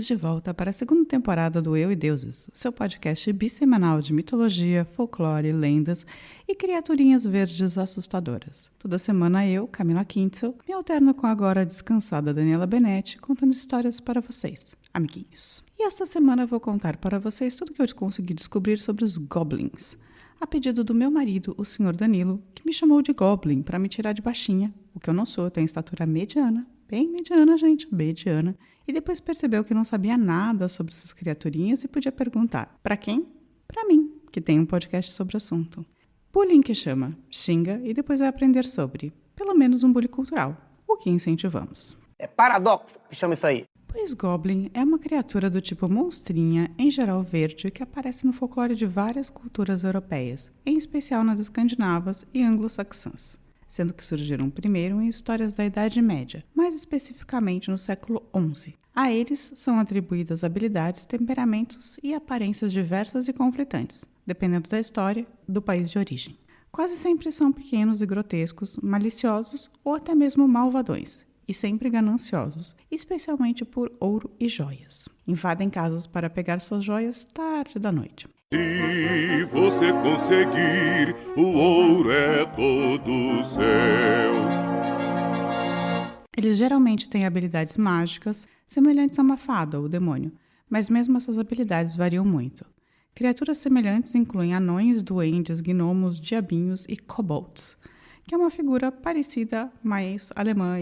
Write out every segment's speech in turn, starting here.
bem-vindos de volta para a segunda temporada do Eu e Deuses, seu podcast bissemanal de mitologia, folclore, lendas e criaturinhas verdes assustadoras. Toda semana eu, Camila Kintzel, me alterno com a agora descansada Daniela Benetti, contando histórias para vocês, amiguinhos. E esta semana eu vou contar para vocês tudo que eu consegui descobrir sobre os goblins, a pedido do meu marido, o Sr. Danilo, que me chamou de goblin para me tirar de baixinha, o que eu não sou, eu tenho estatura mediana. Bem mediana, gente, mediana. E depois percebeu que não sabia nada sobre essas criaturinhas e podia perguntar. Pra quem? Pra mim, que tem um podcast sobre o assunto. Bullying que chama, xinga e depois vai aprender sobre, pelo menos um bullying cultural, o que incentivamos. É paradoxo que chama isso aí. Pois Goblin é uma criatura do tipo monstrinha, em geral verde, que aparece no folclore de várias culturas europeias, em especial nas escandinavas e anglo-saxãs, sendo que surgiram primeiro em histórias da Idade Média, mais especificamente no século XI. A eles são atribuídas habilidades, temperamentos e aparências diversas e conflitantes, dependendo da história do país de origem. Quase sempre são pequenos e grotescos, maliciosos ou até mesmo malvadões, e sempre gananciosos, especialmente por ouro e joias. Invadem casas para pegar suas joias tarde da noite. Se você conseguir, o ouro é todo seu. Eles geralmente têm habilidades mágicas, semelhantes a uma fada ou demônio, mas mesmo essas habilidades variam muito. Criaturas semelhantes incluem anões, duendes, gnomos, diabinhos e kobolds, que é uma figura parecida, mais alemã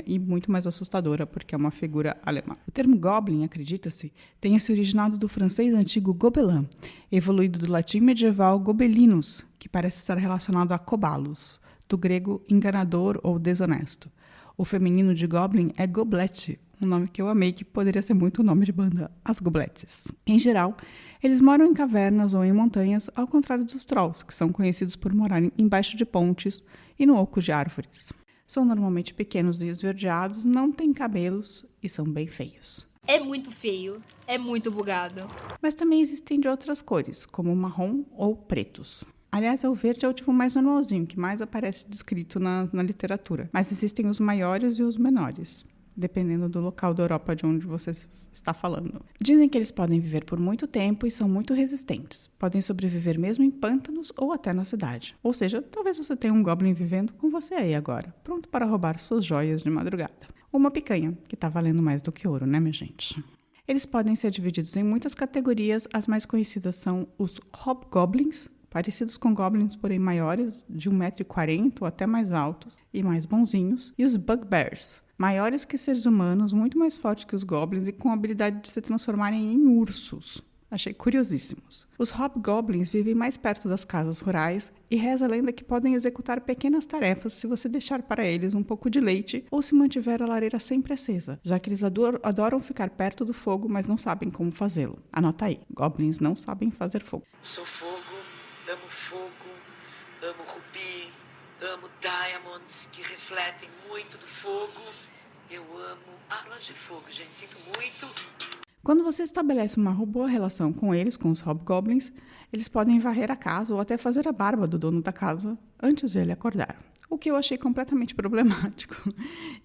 e muito mais assustadora, porque é uma figura alemã. O termo goblin, acredita-se, tenha se originado do francês antigo gobelin, evoluído do latim medieval gobelinus, que parece estar relacionado a cobalos, do grego enganador ou desonesto. O feminino de goblin é goblete, um nome que eu amei, que poderia ser muito o nome de banda, as Gobletes. Em geral, eles moram em cavernas ou em montanhas, ao contrário dos trolls, que são conhecidos por morarem embaixo de pontes e no oco de árvores. São normalmente pequenos e esverdeados, não têm cabelos e são bem feios. É muito feio, é muito bugado. Mas também existem de outras cores, como marrom ou pretos. Aliás, o verde é o tipo mais normalzinho, que mais aparece descrito na literatura. Mas existem os maiores e os menores, dependendo do local da Europa de onde você está falando. Dizem que eles podem viver por muito tempo e são muito resistentes. Podem sobreviver mesmo em pântanos ou até na cidade. Ou seja, talvez você tenha um goblin vivendo com você aí agora, pronto para roubar suas joias de madrugada. Uma picanha, que está valendo mais do que ouro, né, minha gente? Eles podem ser divididos em muitas categorias. As mais conhecidas são os hobgoblins, parecidos com goblins, porém maiores, de 1,40 m ou até mais altos e mais bonzinhos, e os bugbears, maiores que seres humanos, muito mais fortes que os goblins e com a habilidade de se transformarem em ursos. Achei curiosíssimos. Os hobgoblins vivem mais perto das casas rurais e reza a lenda que podem executar pequenas tarefas se você deixar para eles um pouco de leite ou se mantiver a lareira sempre acesa, já que eles adoram ficar perto do fogo, mas não sabem como fazê-lo. Anota aí, goblins não sabem fazer fogo. Sou fogo, amo rubi, amo diamonds que refletem muito do fogo. Eu amo armas de fogo, gente, sinto muito. Quando você estabelece uma boa relação com eles, com os hobgoblins, eles podem varrer a casa ou até fazer a barba do dono da casa antes de ele acordar. O que eu achei completamente problemático.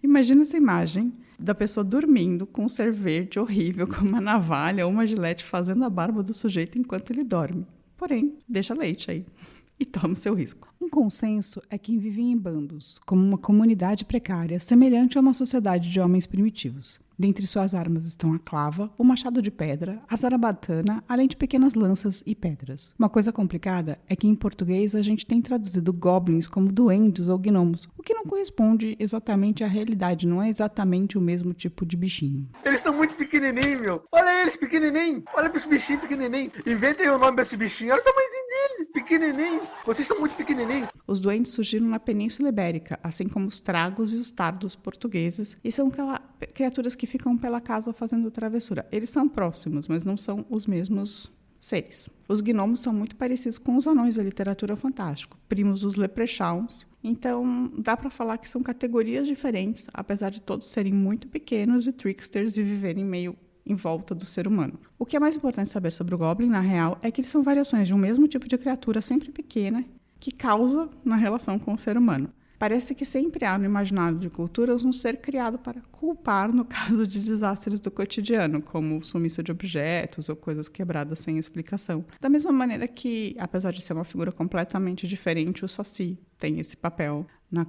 Imagina essa imagem da pessoa dormindo com um ser verde horrível, com uma navalha ou uma gilete fazendo a barba do sujeito enquanto ele dorme. Porém, deixa leite aí e toma o seu risco. Um consenso é quem vive em bandos, como uma comunidade precária, semelhante a uma sociedade de homens primitivos. Dentre suas armas estão a clava, o machado de pedra, a zarabatana, além de pequenas lanças e pedras. Uma coisa complicada é que em português a gente tem traduzido goblins como duendes ou gnomos, o que não corresponde exatamente à realidade, não é exatamente o mesmo tipo de bichinho. Eles são muito pequenininhos, meu. Olha eles, pequenininhos. Olha para os bichinhos pequenininhos. Inventem o nome desse bichinho. Olha o tamanhozinho dele, pequenininho. Vocês são muito pequenininhos. Os duendes surgiram na Península Ibérica, assim como os tragos e os tardos portugueses, e são criaturas que ficam pela casa fazendo travessura. Eles são próximos, mas não são os mesmos seres. Os gnomos são muito parecidos com os anões da literatura fantástica, primos dos leprechauns. Então, dá para falar que são categorias diferentes, apesar de todos serem muito pequenos e tricksters e viverem meio em volta do ser humano. O que é mais importante saber sobre o Goblin, na real, é que eles são variações de um mesmo tipo de criatura sempre pequena, que causa na relação com o ser humano. Parece que sempre há no imaginário de culturas um ser criado para culpar no caso de desastres do cotidiano, como o sumiço de objetos ou coisas quebradas sem explicação. Da mesma maneira que, apesar de ser uma figura completamente diferente, o Saci tem esse papel na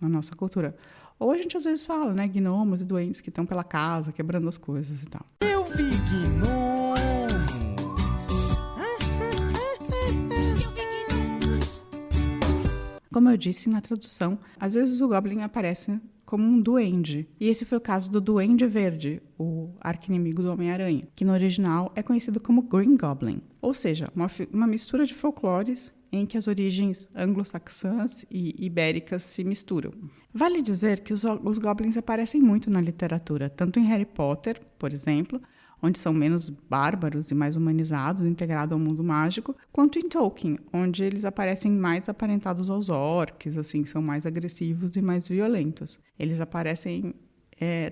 nossa cultura. Ou a gente às vezes fala, né, gnomos e duendes que estão pela casa, quebrando as coisas e tal. Eu vi gnomos! Como eu disse na tradução, às vezes o Goblin aparece como um duende. E esse foi o caso do Duende Verde, o arqui-inimigo do Homem-Aranha, que no original é conhecido como Green Goblin. Ou seja, uma mistura de folclores em que as origens anglo-saxãs e ibéricas se misturam. Vale dizer que os goblins aparecem muito na literatura, tanto em Harry Potter, por exemplo, onde são menos bárbaros e mais humanizados, integrados ao mundo mágico, quanto em Tolkien, onde eles aparecem mais aparentados aos orcs, assim, são mais agressivos e mais violentos. Eles aparecem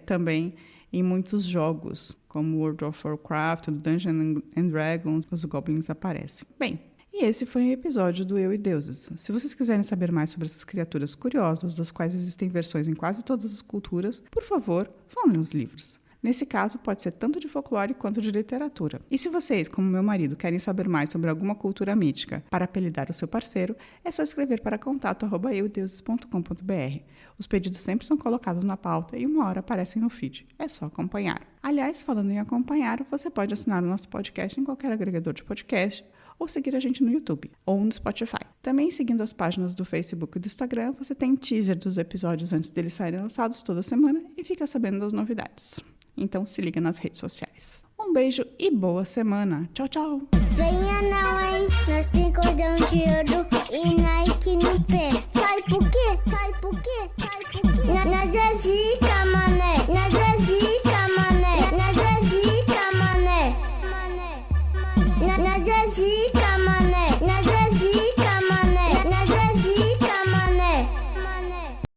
também em muitos jogos, como World of Warcraft, Dungeons and Dragons, os goblins aparecem. Bem, e esse foi o episódio do Eu e Deuses. Se vocês quiserem saber mais sobre essas criaturas curiosas, das quais existem versões em quase todas as culturas, por favor, vão ler os livros. Nesse caso, pode ser tanto de folclore quanto de literatura. E se vocês, como meu marido, querem saber mais sobre alguma cultura mítica para apelidar o seu parceiro, é só escrever para contato@euedeuses.com.br. Os pedidos sempre são colocados na pauta e uma hora aparecem no feed. É só acompanhar. Aliás, falando em acompanhar, você pode assinar o nosso podcast em qualquer agregador de podcast ou seguir a gente no YouTube ou no Spotify. Também, seguindo as páginas do Facebook e do Instagram, você tem teaser dos episódios antes deles serem lançados toda semana e fica sabendo das novidades. Então, se liga nas redes sociais. Um beijo e boa semana. Tchau, tchau! Venha não, hein? Nós tem cordão de ouro e